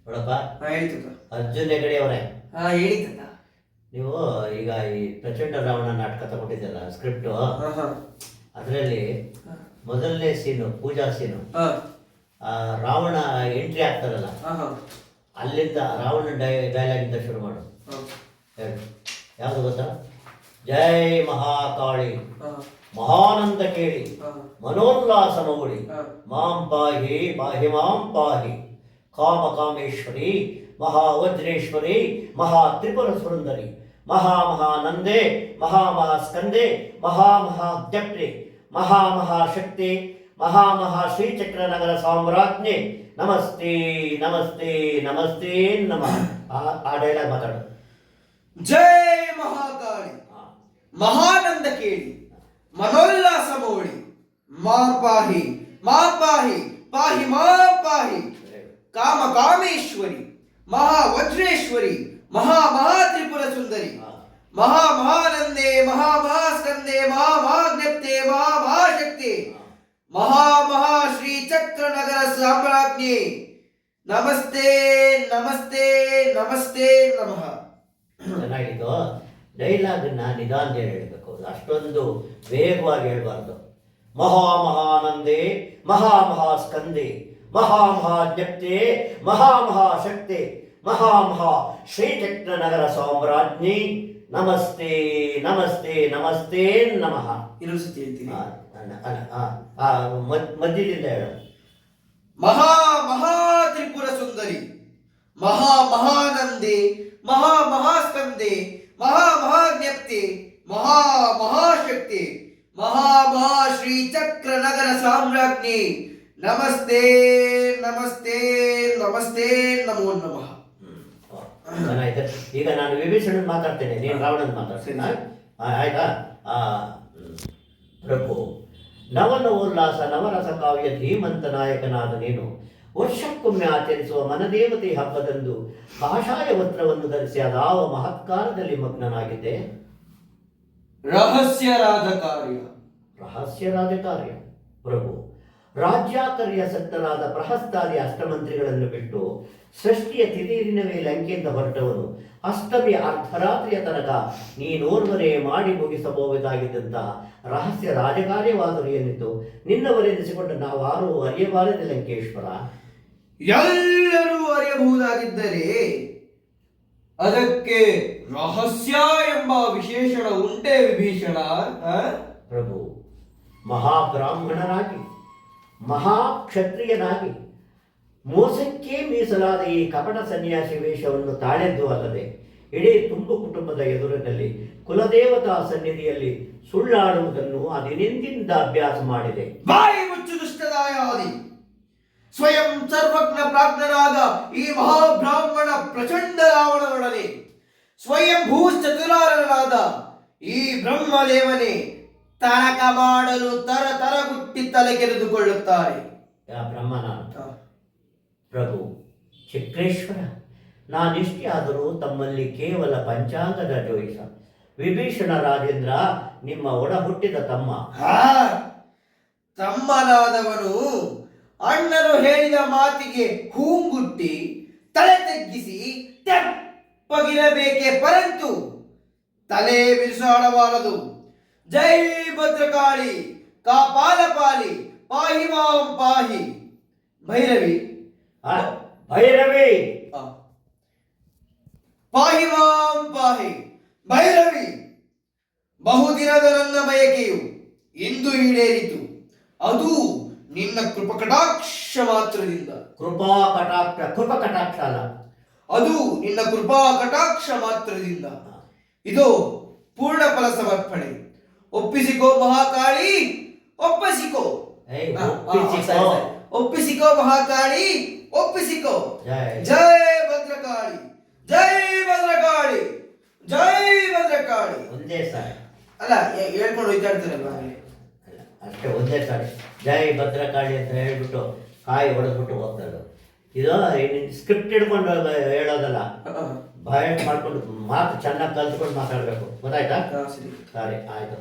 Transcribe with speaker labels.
Speaker 1: ನೋಡಪ್ಪ,
Speaker 2: ಹೇಳಿ ತಾತ.
Speaker 1: ಅರ್ಜುನ್ ಹೆಗಡೆ ಅವರೇ,
Speaker 2: ಹೇಳಿ ತಾತ.
Speaker 1: ನೀವು ಈಗ ಈ ಪ್ರಚಂಡ ರಾವಣ ನಾಟಕ ತಗೊಂಡಿದ್ದಲ್ಲ ಸ್ಕ್ರಿಪ್ಟು,
Speaker 2: ಹಾ ಹಾ
Speaker 1: ಅದರಲ್ಲಿ ಮೊದಲನೇ ಸೀನು, ಪೂಜಾ ಸೀನು,
Speaker 2: ಹಾ
Speaker 1: ರಾವಣ ಎಂಟ್ರಿ ಆಗ್ತಾರಲ್ಲ,
Speaker 2: ಹಾ ಹಾ
Speaker 1: ಅಲ್ಲಿಂದ ರಾವಣ ಡೈಲಾಗ್ ಇಂದ ಶುರು ಮಾಡು.
Speaker 2: ಹಾ
Speaker 1: ಹೇಳು, ಯಾವುದು ಗೊತ್ತಾ? ಜೈ ಮಹಾಕಾಳಿ,
Speaker 2: ಹಾ
Speaker 1: ಮಹಾನಂದ ಕೇಳಿ,
Speaker 2: ಹಾ
Speaker 1: ಮನೋಲ್ಲಾಸ ಮೌಳಿ,
Speaker 2: ಹಾ
Speaker 1: ಮಾಂ ಪಾಹಿ ಪಾಹಿ ಮಾಂ ಪಾಹಿ, ಕಾಮ ಕಾಮೇಶ್ವರಿ, ಮಹಾವಜ್ರೇಶ್ವರಿ, ಮಹಾ ತ್ರಿಪುರ ಸುಂದರಿ, ಮಹಾಮಹಾನಂದೆ, ಮಹಾಮಹಾಸ್ಕಂದೆ, ಮಹಾಮಹಾಜ್ಞಪ್ರೆ, ಮಹಾಮಹಾಶಕ್ತಿ, ಮಹಾಮಹಾ ಶ್ರೀಚಕ್ರ ನಗರ ಸಾಮ್ರಾಜ್ಞೆ, ನಮಸ್ತೆ ನಮಸ್ತೆ ನಮಸ್ತೆ ನಮಃ. ಆ ಡೈಲಾಗ್ ಮಾತಾಡು.
Speaker 2: ಜೈ ಮಹಾಕಾಳಿ, ಮಹಾನಂದ ಕೇಳಿ, ಮನೋಲ್ಲಾಸ ಮೌಳಿ, ಮಾ ಪಾಹಿ ಪಾಹಿ ಮಾ ಪಾಹಿ, ಕಾಮ ಕಾಮೇಶ್ವರಿ, ಮಹಾ ವಜ್ರೇಶ್ವರಿ, ಮಹಾ ತ್ರಿಪುರ ಸುಂದರಿ, ಮಹಾನಂದೆ, ಮಹಾಸ್ಕಂದೆ, ಮಹಾಜ್ಞಪ್ತೆ, ಮಹಾಶಕ್ತಿ, ಮಹಾ ಶ್ರೀ ಚಕ್ರ ನಗರ ಸಾಮ್ರಾಜ್ಞಿ, ನಮಸ್ತೆ ನಮಸ್ತೆ ನಮಸ್ತೆ ನಮಃ.
Speaker 1: ಚೆನ್ನಾಗಿತ್ತು. ಡೈಲಾಗನ್ನ ನಿಧಾನದಲ್ಲಿ ಹೇಳಬೇಕು, ಅಷ್ಟೊಂದು ವೇಗವಾಗಿ ಹೇಳ್ಬಾರ್ದು. ಮಹಾನಂದೆ, ಮಹಾಸ್ಕಂದೆ, ಮಹಾಜ್ಞಪ್ತೆ, ಮಹಾಶಕ್ತಿ, ಮಹಾ ಶ್ರೀಚಕ್ರ ನಗರ ಸಾಮ್ರಾಜ್ಞಿ, ನಮಸ್ತೆ ನಮಸ್ತೆ ನಮಸ್ತೆ ನಮಃ.
Speaker 2: ಇನ್ನೊಂದು ಸತಿ ಹೇಳ್ತೀನಿ.
Speaker 1: ಮಧ್ಯದಿಂದ ಹೇಳು.
Speaker 2: ಮಹಾ ತ್ರಿಪುರ ಸುಂದರಿ, ಮಹಾನಂದೆ, ಮಹಾಸ್ಕಂದೆ, ಮಹಾಜ್ಞಪ್ತಿ, ಮಹಾಶಕ್ತಿ, ಮಹಾ ಶ್ರೀ ಚಕ್ರ ನಗರ ಸಾಮ್ರಾಜ್ಞಿ, ನಮಸ್ತೆ ನಮಸ್ತೆ ನಮಸ್ತೆ ನಮೋ ನಮಃ.
Speaker 1: ಚೆನ್ನಾಗಿದೆ. ಈಗ ನಾನು ವಿಭೀಷಣನ್ ಮಾತಾಡ್ತೇನೆ, ನೀನು ರಾವಣನ್ ಮಾತಾಡ್ತೀನಿ, ಆಯ್ತಾ? ಪ್ರಭು, ನವನವೋಲ್ಲಾಸ ನವರಸ ಕಾವ್ಯ ಧೀಮಂತ ನಾಯಕನಾದ ನೀನು ವರ್ಷಕ್ಕೊಮ್ಮೆ ಆಚರಿಸುವ ಮನದೇವತೆ ಹಬ್ಬದಂದು ಕಾಷಾಯ ವಸ್ತ್ರವನ್ನು ಧರಿಸಿ ಅದಾವ ಮಹತ್ಕಾರದಲ್ಲಿ ಮಗ್ನನಾಗಿದ್ದೆ.
Speaker 2: ರಹಸ್ಯ
Speaker 1: ರಾಜಕಾರ್ಯ ಪ್ರಭು, ರಾಜ್ಯಾಕರ್ಯ ಸಕ್ತನಾದ ಪ್ರಹಸ್ತಾದಿ ಅಷ್ಟಮಂತ್ರಿಗಳನ್ನು ಬಿಟ್ಟು ಸೃಷ್ಟಿಯ ತಿದೀರಿನ ಮೇಲೆ ಅಂಕೆಯಿಂದ ಹೊರಟವನು ಅಷ್ಟಮಿ ಅರ್ಧರಾತ್ರಿಯ ತನಕ ನೀನೋರ್ವರೇ ಮಾಡಿ ಮುಗಿಸಬಹುದಾಗಿದ್ದಂತಹ ರಹಸ್ಯ ರಾಜಕಾರ್ಯವಾದರೂ ಏನಿತ್ತು ನಿನ್ನವರೆನಿಸಿಕೊಂಡು ನಾವಾರೂ ಅರಿಯಬಾರದೆ ಲಂಕೇಶ್ವರ.
Speaker 2: ಎಲ್ಲರೂ ಅರಿಯಬಹುದಾಗಿದ್ದರೆ ಅದಕ್ಕೆ ರಹಸ್ಯ ಎಂಬ ವಿಶೇಷಣ ಉಂಟೇ ವಿಭೀಷಣ?
Speaker 1: ಪ್ರಭು, ಮಹಾಬ್ರಾಹ್ಮಣನಾಗಿ ಮಹಾಕ್ಷತ್ರಿಯನಾಗಿ ಮೋಸಕ್ಕೆ ಮೀಸಲಾದ ಈ ಕಪಟ ಸನ್ಯಾಸಿ ವೇಷವನ್ನು ತಾಳೆದ್ದು ಅಲ್ಲದೆ ಇಡೀ ತುಂಬು ಕುಟುಂಬದ ಎದುರಿನಲ್ಲಿ ಕುಲದೇವತಾ ಸನ್ನಿಧಿಯಲ್ಲಿ ಸುಳ್ಳಾಡುವುದನ್ನು ಅದಿನೆಂದಿಂದ ಅಭ್ಯಾಸ ಮಾಡಿದೆ.
Speaker 2: ಬಾಯಿ ಮುಚ್ಚು ದುಷ್ಟದಾಯಾದಿ, ಸ್ವಯಂ ಸರ್ವಜ್ಞ ಪ್ರಾಜ್ಞನಾದ ಈ ಮಹಾಬ್ರಾಹ್ಮಣ ಪ್ರಚಂಡ ರಾವಣನೊಡನೆ ಸ್ವಯಂ ಭೂಶ್ಚತುರಾರನಾದ ಈ ಬ್ರಹ್ಮದೇವನೇ ತನಕ ಮಾಡಲು ತರಗುಟ್ಟಿ ತಲೆಗೆರೆದುಕೊಳ್ಳುತ್ತಾರೆ.
Speaker 1: ಬ್ರಹ್ಮನ ಪ್ರಭು ಚಕ್ರೇಶ್ವರ, ನಾನೆಷ್ಟೇ ಆದರೂ ತಮ್ಮಲ್ಲಿ ಕೇವಲ ಪಂಚಾಂಗದ ಜೋಯಿಸ ವಿಭೀಷಣ ರಾಜೇಂದ್ರ ನಿಮ್ಮ ಒಡ ಹುಟ್ಟಿದ ತಮ್ಮ.
Speaker 2: ತಮ್ಮನಾದವನು ಅಣ್ಣನು ಹೇಳಿದ ಮಾತಿಗೆ ಹೂಂಗುಟ್ಟಿ ತಲೆ ತಗ್ಗಿಸಿ ತೆಪ್ಪಗಿರಬೇಕೆ, ಪರಂತು ತಲೆ ಬಿರುಸಾಡಬಾರದು. ಜೈ ಭದ್ರಕಾಳಿ ಕಾಪಾಲಪಾಲಿ, ಪಾಹಿ ಮಾಂ ಪಾಹಿ. ಭೈರವಿ ಪಾಹಿ ಮಾಂ ಪಾಹಿ. ಭೈರವಿ, ಬಹುದಿನದ ನನ್ನ ಬಯಕೆಯು ಇಂದು ಈಡೇರಿತು, ಅದು ನಿನ್ನ ಕೃಪಕಟಾಕ್ಷ ಮಾತ್ರದಿಂದ.
Speaker 1: ಕೃಪಕಟಾಕ್ಷ ಅಲ್ಲ,
Speaker 2: ಅದು ನಿನ್ನ ಕೃಪಾ ಕಟಾಕ್ಷ ಮಾತ್ರದಿಂದ. ಇದು ಪೂರ್ಣ ಫಲ ಸಮರ್ಪಣೆ. ಒಪ್ಪಿಸಿಕೋ ಮಹಾಕಾಳಿ, ಒಪ್ಪಿಸಿಕೋ. ಒಪ್ಪಿಸಿಕೋ ಮಹಾಕಾಳಿ, ಒಪ್ಪಿಸಿಕೋ. ಜೈ ಭದ್ರಕಾಳಿ, ಜೈ ಭದ್ರಕಾಳಿ, ಜೈ ಭದ್ರಕಾಳಿ.
Speaker 1: ಒಂದೇ ಸಾರಿ
Speaker 2: ಅಲ್ಲ, ಹೇಳ್ಕೊಂಡು ಹೋಯ್ತಾಡ್ತಾರಲ್ವ,
Speaker 1: ಅಷ್ಟೇ ಒಂದೇ ಸಾರಿ ಜೈ ಭದ್ರಕಾಳಿ ಅಂತ ಹೇಳ್ಬಿಟ್ಟು ಕಾಯಿ ಹೊಡೆದ್ಬಿಟ್ಟು ಹೋಗ್ತಾರೆ. ಇದು ಸ್ಕ್ರಿಪ್ಟ್ ಹಿಡ್ಕೊಂಡು ಹೇಳೋದಲ್ಲ, ಬಾಯ್ ಮಾಡ್ಕೊಂಡು ಮಾತು ಚೆನ್ನಾಗಿ ಕಲ್ತ್ಕೊಂಡು ಮಾತಾಡಬೇಕು. ಗೊತ್ತಾಯ್ತಾ?
Speaker 2: ಸರಿ
Speaker 1: ಸರಿ, ಆಯ್ತು.